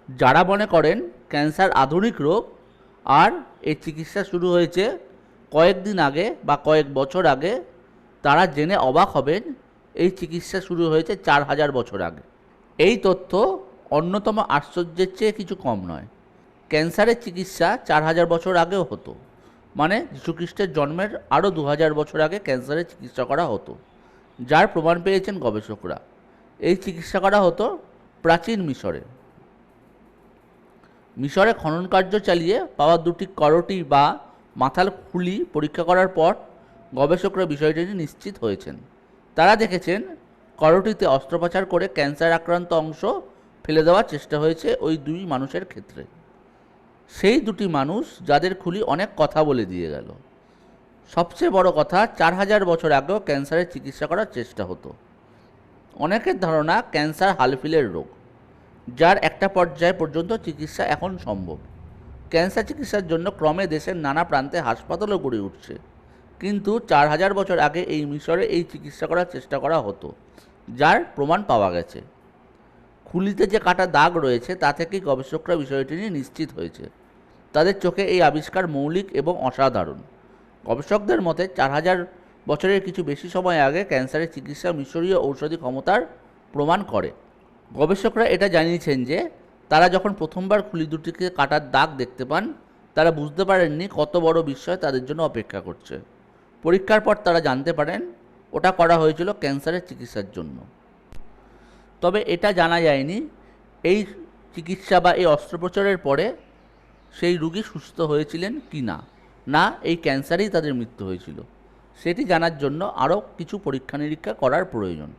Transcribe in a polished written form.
যারা মনে করেন ক্যান্সার আধুনিক রোগ আর এর চিকিৎসা শুরু হয়েছে কয়েকদিন আগে বা কয়েক বছর আগে, তারা জেনে অবাক হবেন এই চিকিৎসা শুরু হয়েছে 4000 বছর আগে। এই তথ্য অন্যতম আশ্চর্যের চেয়ে কিছু কম নয়। ক্যান্সারের চিকিৎসা 4000 বছর আগেও হতো, মানে যীশুখ্রিস্টের জন্মের আরও 2000 বছর আগে ক্যান্সারের চিকিৎসা করা হতো, যার প্রমাণ পেয়েছেন গবেষকরা। এই চিকিৎসা করা হতো প্রাচীন মিশরে। মিশরে খনন কার্য চালিয়ে পাওয়া দুটি করোটি বা মাথার খুলি পরীক্ষা করার পর গবেষকরা বিষয়টি নিয়ে নিশ্চিত হয়েছেন। তারা দেখেছেন করোটিতে অস্ত্রোপচার করে ক্যান্সার আক্রান্ত অংশ ফেলে দেওয়ার চেষ্টা হয়েছে ওই দুই মানুষের ক্ষেত্রে। সেই দুটি মানুষ যাদের খুলি অনেক কথা বলে দিয়ে গেল। সবচেয়ে বড় কথা, 4000 বছর আগেও ক্যান্সারের চিকিৎসা করার চেষ্টা হতো। অনেকের ধারণা ক্যান্সার হালফিলের রোগ, যার একটা পর্যায় পর্যন্ত চিকিৎসা এখন সম্ভব। ক্যান্সার চিকিৎসার জন্য ক্রমে দেশের নানা প্রান্তে হাসপাতালও গড়ে উঠছে, কিন্তু 4000 বছর আগে এই মিশরে এই চিকিৎসা করার চেষ্টা করা হতো, যার প্রমাণ পাওয়া গেছে। খুলিতে যে কাটা দাগ রয়েছে তা থেকেই গবেষকরা বিষয়টি নিয়ে নিশ্চিত হয়েছে। তাদের চোখে এই আবিষ্কার মৌলিক এবং অসাধারণ। গবেষকদের মতে 4000 বছরের কিছু বেশি সময় আগে ক্যান্সারের চিকিৎসা মিশরীয় ঔষধি ক্ষমতার প্রমাণ করে। গবেষকরা এটা জানিয়েছেন যে তারা যখন প্রথমবার খুলি দুটিকে কাটার দাগ দেখতে পান, তারা বুঝতে পারেননি কত বড় বিস্ময় তাদের জন্য অপেক্ষা করছে। পরীক্ষার পর তারা জানতে পারেন ওটা করা হয়েছিল ক্যান্সারের চিকিৎসার জন্য। তবে এটা জানা যায়নি এই চিকিৎসা বা এই অস্ত্রোপচারের পরে সেই রোগী সুস্থ হয়েছিলেন কি না, না এই ক্যান্সারেই তাদের মৃত্যু হয়েছিল। সেটি জানার জন্য আরও কিছু পরীক্ষা নিরীক্ষা করার প্রয়োজন।